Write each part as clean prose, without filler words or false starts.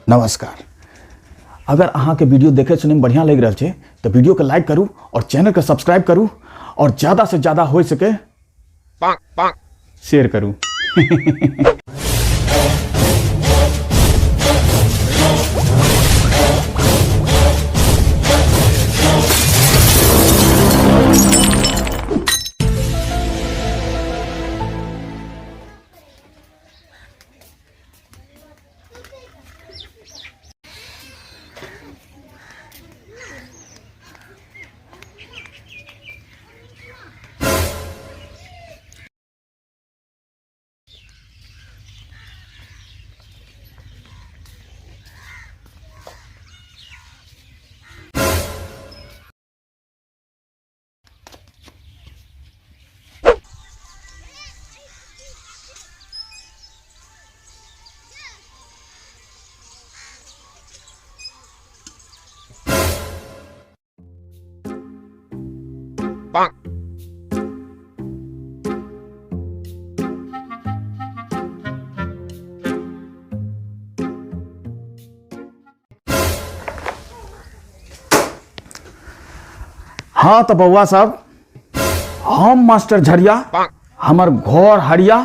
नमस्कार। अगर अहाँ के वीडियो देखे सुने में बढ़िया लग रहा है तो वीडियो को लाइक करूँ और चैनल को सब्सक्राइब करूँ और ज़्यादा से ज़्यादा हो सके शेयर करूँ। हाँ तो बउआ साहब, हम मास्टर झरिया, हमार घर हरिया,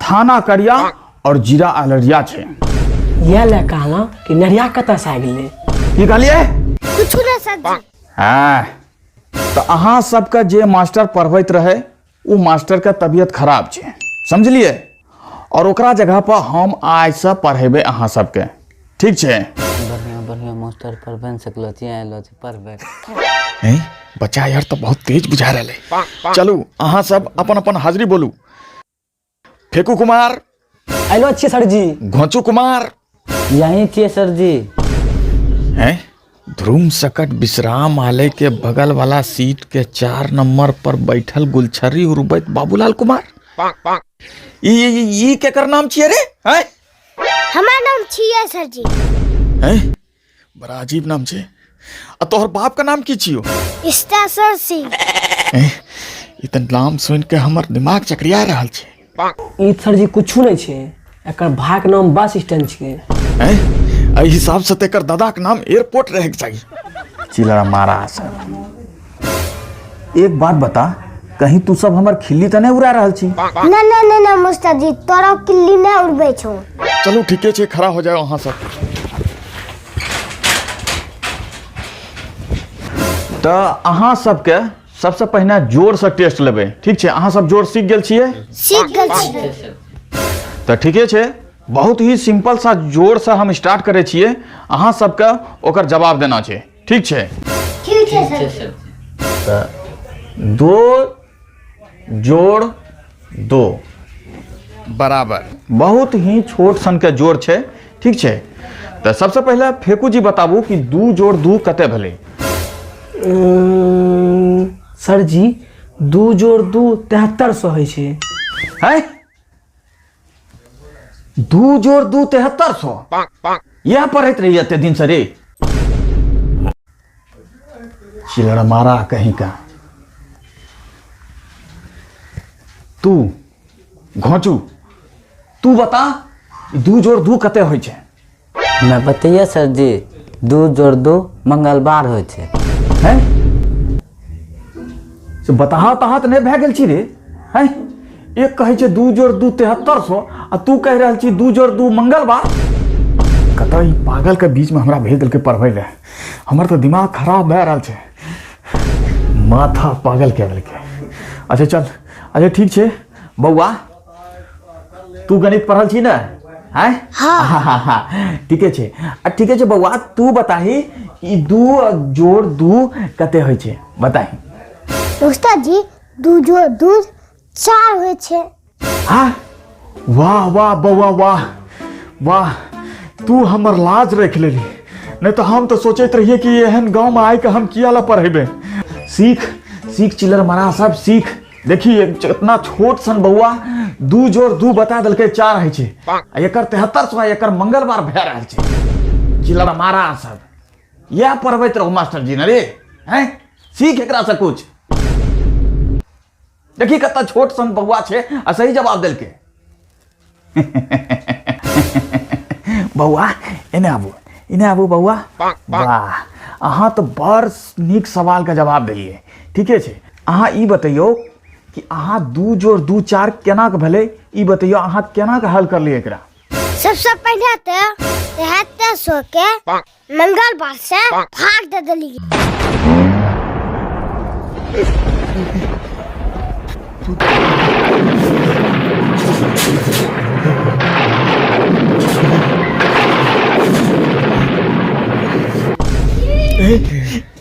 थाना करिया और जिला अलरिया छे। यह ले कहला कि नरिया कत से आ गेले। की कहलिए? कुछ ना सर। हाँ तो अहाँ सबका जे मास्टर पढ़बैत रहे वो मास्टर का तबीयत खराब छे, समझलिए, और ओकरा जगह पर हम आज से पढ़ेबे अहाँ सबके, ठीक छे? बढ़िया बढ़िया मास्टर पर बन सकलो छी, आइलो छी पढ़बे। बच्चा यार तो बहुत तेज बुझा रहा है। चलू अहाँ सब अपन अपन हाजिरी बोलू। फेकू कुमार आइलो छियै सर जी। घोंचू कुमार यहीं छियै सर जी। हैं? ध्रुम सकट विश्राम आलय के बगल वाला सीट के 4 नंबर पर बैठल गुलछरी उर्वैत बाबूलाल कुमार। ई केकर नाम छियै रे? हैं? हमार नाम छियै सर जी। हैं? बड़ा अजीब नाम छे। आ तोहर बाप का नाम की छियो? स्टेशन सिंह। ई त नाम सुन के हमर दिमाग चकरिया रहल छे। ई सर जी कुछू नहीं छे, एकर भाई के नाम बस स्टैंड छे। हैं? एहि हिसाब से तेकर दादा के नाम एयरपोर्ट रहे के चाहिए। चिलड़ा मारा सर। एक बात बता, कहीं तू सब हमर खिल्ली त नहीं उड़ा रहल छी? ना मास्टर जी, तोरा किल्ली ना उड़बै छौ। चलो ठीके छे, खड़ा हो जाओ अहाँ सब। तो अहाँ सबके सबसे पहले जोर से टेस्ट लेबै, ठीक छे? अहाँ सब जोर सीख गेल छियै? सीख गेल छियै। तो ठीके छे, बहुत ही सिंपल सा जोर से हम स्टार्ट करे छियै, अहाँ सबके ओकर जवाब देना छे, ठीक छे? ठीक है सर। तो 2 जोड़ 2 बराबर, बहुत ही छोट सन के जोड़ छे, ठीक छे? तो सबसे पहले फेकू जी बताबू कि 2 जोड़ 2 कते भेलै? सर जी 2 जोड़ 2 7300 होइ छे। हैं? 2 जोड़ 2 7300? यह पढ़त रही एते दिन से रे? चिलड़ मारा कहीं का। तू घोंचू, तू बता 2 जोड़ 2 कते होइ छे? मैं बतैया सर जी, 2 जोड़ 2 मंगलवार होइ छे। हैं? से बताहा तहा तो नहीं भए गेल छी रे? हैं? एक कहे छे 2 जोड़ 2 7300 आ तू कह रहल छी 2 जोड़ 2 मंगलवार। कतौ ई पागल के बीच में हमरा भेज देलके पढ़बै ले। हमर तो दिमाग खराब भए रहल छे, माथा पागल के देलके। अच्छा चल, अच्छा ठीक छे बउआ, तू गणित पढ़ल छी ना? हैं? हाँ ठीके छे। ठीके छे बउआ, तू बताही ई 2 जोड़ 2 कते होइ छे, बताही। मास्टर जी 2 जोड़ 2 4 होइ छे। हाँ? वाह वाह बउआ वाह वाह, तू हमर लाज रख लेली, नहीं तो हम तो सोचते रहिए कि एहन गांव में आए के हम किया ला पढ़ेबे। सीख सीख चिल्लर मारा सब सीख। देखिए इतना छोट सन बउआ 2 जोड़ 2 बता दल के 4 है छे, एकर 7300 एकर मंगलवार भे रहल छे। चिल्लर मारा सब यह पढ़बैत रहो मास्टर जी ने रे। हैं? सीख एकरा से कुछ। देखी कत छोट सन बउआ छे आ सही जवाब दिल के। बउआ इन्हें आबू बउआ वाह अहाँ तो बड़ नीक सवाल का जवाब दिलिए ठीके छै अहाँ ई बतैयो कि अहाँ 2 जोड़ 2 4 केना के भेलै ई बतैयो अहाँ केना के हल करलिए एकरा सबसे पहले तो 7300 के मंगलवार से भाग दे दिलिए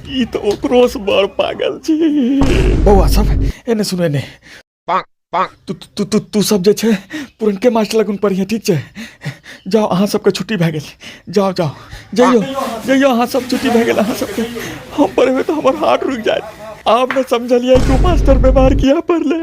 ई तो ओकरो से बड़ पागल छी बउआ सब एने सुन एने तू सब जे छै पुरनके मास्टर लगन पढ़िए ठीक छै जाओ अहाँ सबके छुट्टी भए गेल जाओ जइयो अहाँ सब छुट्टी भए गेल अहाँ सबके हम पढ़ेबै तो हमर हाथ रुक जायत आब न समझलिए कि मास्टर बीमार किया पड़ले